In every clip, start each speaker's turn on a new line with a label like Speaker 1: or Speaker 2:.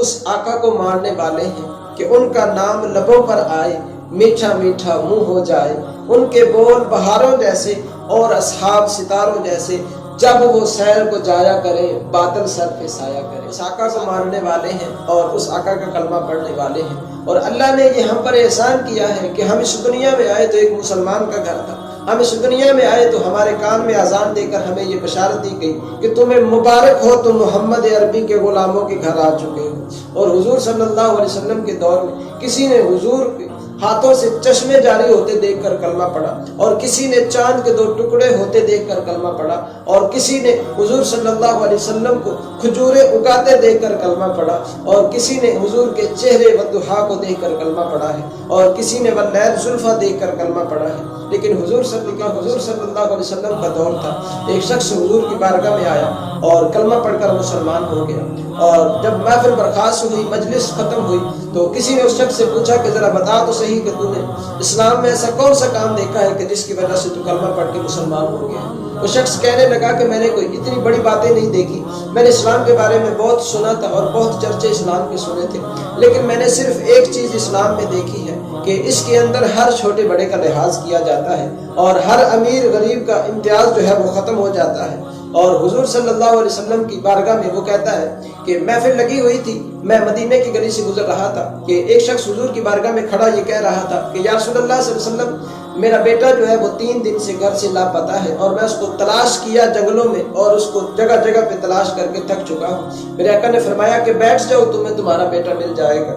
Speaker 1: اس آقا کو ماننے والے ہیں کہ ان کا نام لبوں پر آئے، میٹھا میٹھا منہ ہو جائے، ان کے بول بہاروں جیسے اور اصحاب ستاروں جیسے، جب وہ سیر کو جایا کرے بادل سر پہ سایہ کرے۔ اس آقا کو ماننے والے ہیں اور اس آقا کا کلمہ پڑھنے والے ہیں، اور اللہ نے یہ ہم پر احسان کیا ہے کہ ہم اس دنیا میں آئے تو ایک مسلمان کا گھر تھا، ہم اس دنیا میں آئے تو ہمارے کان میں اذان دے کر ہمیں یہ بشارت دی گئی کہ تمہیں مبارک ہو، تم محمد عربی کے غلاموں کے گھر آ چکے ہو۔ اور حضور صلی اللہ علیہ وسلم کے دور میں کسی نے حضور کے ہاتھوں سے چشمے جاری ہوتے دیکھ کر کلمہ پڑھا، اور کسی نے چاند کے 2 ٹکڑے ہوتے دیکھ کر کلمہ پڑھا، اور کسی نے حضور صلی اللہ علیہ وسلم کو کھجوریں اگاتے دیکھ کر کلمہ پڑھا، اور کسی نے حضور کے چہرے والضحیٰ کو دیکھ کر کلمہ پڑھا ہے، اور کسی نے واللیل زلفیٰ دیکھ کر کلمہ پڑھا ہے۔ لیکن حضور صلی اللہ علیہ وسلم کا دور تھا، ایک شخص حضور کی بارگاہ میں آیا اور کلمہ پڑھ کر مسلمان ہو گیا، اور جب محفل برخاست ہوئی، مجلس ختم ہوئی، تو کسی نے اس شخص سے پوچھا کہ ذرا بتا تو صحیح کہ تو نے اسلام میں ایسا کون سا کام دیکھا ہے کہ جس کی وجہ سے تو کلمہ پڑھ کے مسلمان ہو گیا؟ وہ شخص کہنے لگا کہ میں نے کوئی اتنی بڑی باتیں نہیں دیکھی، میں نے اسلام کے بارے میں بہت سنا تھا اور بہت چرچے اسلام کے سنے تھے، لیکن میں نے صرف ایک چیز اسلام میں دیکھی ہے کہ اس کے اندر ہر چھوٹے بڑے کا لحاظ کیا جاتا ہے، اور ہر امیر غریب کا امتیاز جو ہے وہ ختم ہو جاتا ہے۔ اور حضور صلی اللہ علیہ وسلم کی بارگاہ میں وہ کہتا ہے کہ محفل لگی ہوئی تھی، میں مدینے کی گلی سے گزر رہا تھا کہ ایک شخص حضور کی بارگاہ میں کھڑا یہ کہہ رہا تھا کہ یا رسول اللہ صلی اللہ علیہ وسلم، میرا بیٹا جو ہے وہ 3 دن سے گھر سے لاپتہ ہے، اور میں اس کو تلاش کیا جنگلوں میں اور اس کو جگہ جگہ پہ تلاش کر کے تھک چکا ہوں۔ میرے آقا نے فرمایا کہ بیٹھ جاؤ، تمہیں تمہارا بیٹا مل جائے گا۔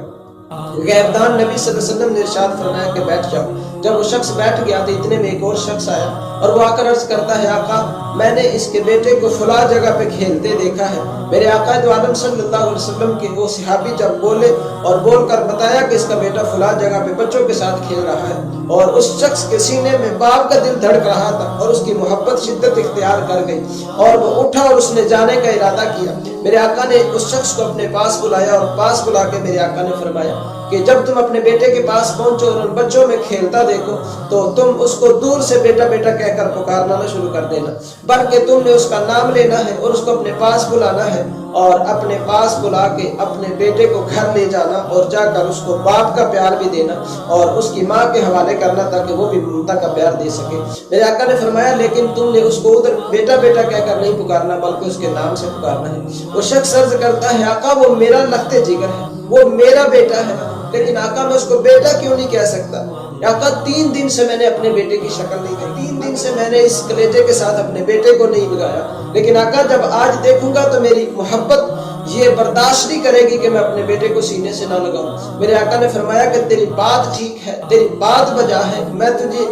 Speaker 1: غیبدان نبی صلی اللہ علیہ وسلم نے ارشاد فرمایا کہ بیٹھ جاؤ۔ جب وہ شخص بیٹھ گیا تو اتنے میں ایک اور شخص آیا اور وہ آ کر عرض کرتا ہے آقا میں نے اس کے بیٹے کو فلاں جگہ پہ کھیلتے دیکھا ہے۔ میرے آقا دو عالم صلی اللہ علیہ وسلم کے وہ صحابی جب بولے اور بول کر بتایا کہ اس کا بیٹا فلاں جگہ پہ بچوں کے ساتھ کھیل رہا ہے، اور اس شخص کے سینے میں باپ کا دل دھڑک رہا تھا اور اس کی محبت شدت اختیار کر گئی، اور وہ اٹھا اور اس نے جانے کا ارادہ کیا۔ میرے آقا نے اس شخص کو اپنے پاس بلایا اور پاس بلا کے میرے آقا نے فرمایا کہ جب تم اپنے بیٹے کے پاس پہنچو اور ان بچوں میں کھیلتا دیکھو تو تم اس کو دور سے بیٹا بیٹا کہہ کر پکارنا نہ شروع کر دینا، بلکہ تم نے اس کا نام لینا ہے اور اس کو اپنے پاس بلانا ہے، اور اپنے پاس بلا کے اپنے بیٹے کو گھر لے جانا اور جا کر اس کو باپ کا پیار بھی دینا اور اس کی ماں کے حوالے کرنا تاکہ وہ بھی ممتا کا پیار دے سکے۔ میرے آقا نے فرمایا لیکن تم نے اس کو ادھر بیٹا بیٹا کہہ کر نہیں پکارنا بلکہ اس کے نام سے پکارنا ہے۔ وہ شخص عرض کرتا ہے آقا وہ میرا لخت جگر ہے، وہ میرا بیٹا ہے، لیکن آقا میں اس کو بیٹا کیوں نہیں کہہ سکتا؟ آقا 3 دن سے میں نے اپنے بیٹے کی شکل نہیں کی، 3 دن سے میں نے اس کلیجے کے ساتھ اپنے بیٹے کو نہیں لگایا، لیکن آقا جب آج دیکھوں گا تو میری محبت یہ برداشت نہیں کرے گی کہ میں اپنے بیٹے کو سینے سے نہ لگاؤں۔ میرے آقا نے فرمایا کہ تیری بات ٹھیک ہے، تیری بات بجا ہے، میں تجھے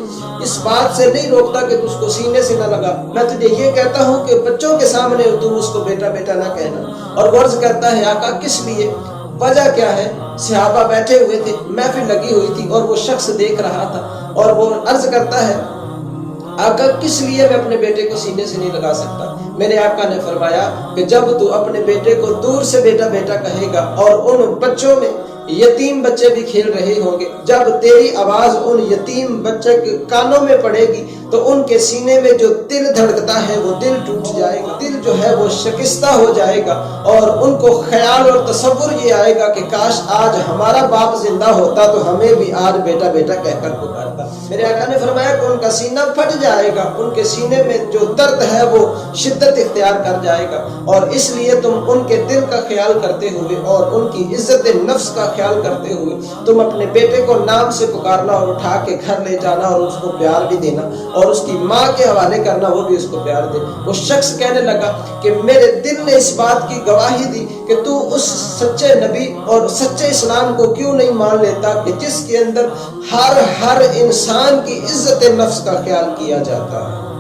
Speaker 1: اس بات سے نہیں روکتا کہ تو اس کو سینے سے نہ لگا، میں تجھے یہ کہتا ہوں کہ بچوں کے سامنے تم اس کو بیٹا بیٹا نہ کہنا۔ اور غرض کرتا ہے آقا کس لیے؟ وجہ کیا ہے؟ صحابہ بیٹھے ہوئے تھے، محفل لگی ہوئی تھی اور وہ شخص دیکھ رہا تھا اور وہ عرض کرتا ہے آقا کس لیے میں اپنے بیٹے کو سینے سے نہیں لگا سکتا؟ میرے آقا نے فرمایا کہ جب تو اپنے بیٹے کو دور سے بیٹا بیٹا کہے گا اور ان بچوں میں یتیم بچے بھی کھیل رہے ہوں گے، جب تیری آواز ان یتیم بچے کے کانوں میں پڑے گی تو ان کے سینے میں جو دل دھڑکتا ہے وہ دل ٹوٹ جائے گا، دل جو ہے وہ شکستہ ہو جائے گا، اور ان کو خیال اور تصور یہ آئے گا کہ کاش آج ہمارا باپ زندہ ہوتا تو ہمیں بھی آج بیٹا بیٹا کہہ کر پکارتا۔ میرے آقا نے فرمایا کہ ان کا سینہ پھٹ جائے گا، ان کے سینے میں جو درد ہے وہ شدت اختیار کر جائے گا، اور اس لیے تم ان کے دل کا خیال کرتے ہوئے اور ان کی عزت نفس کا خیال کرتے ہوئے تم اپنے بیٹے کو نام سے پکارنا اور اٹھا کے گھر لے جانا اور اس کو پیار بھی دینا اور اس کی ماں کے حوالے کرنا، وہ بھی اس کو پیار دے۔ وہ شخص کہنے لگا کہ میرے دل نے اس بات کی گواہی دی کہ تو اس سچے نبی اور سچے اسلام کو کیوں نہیں مان لیتا کہ جس کے اندر ہر انسان کی عزت نفس کا خیال کیا جاتا ہے۔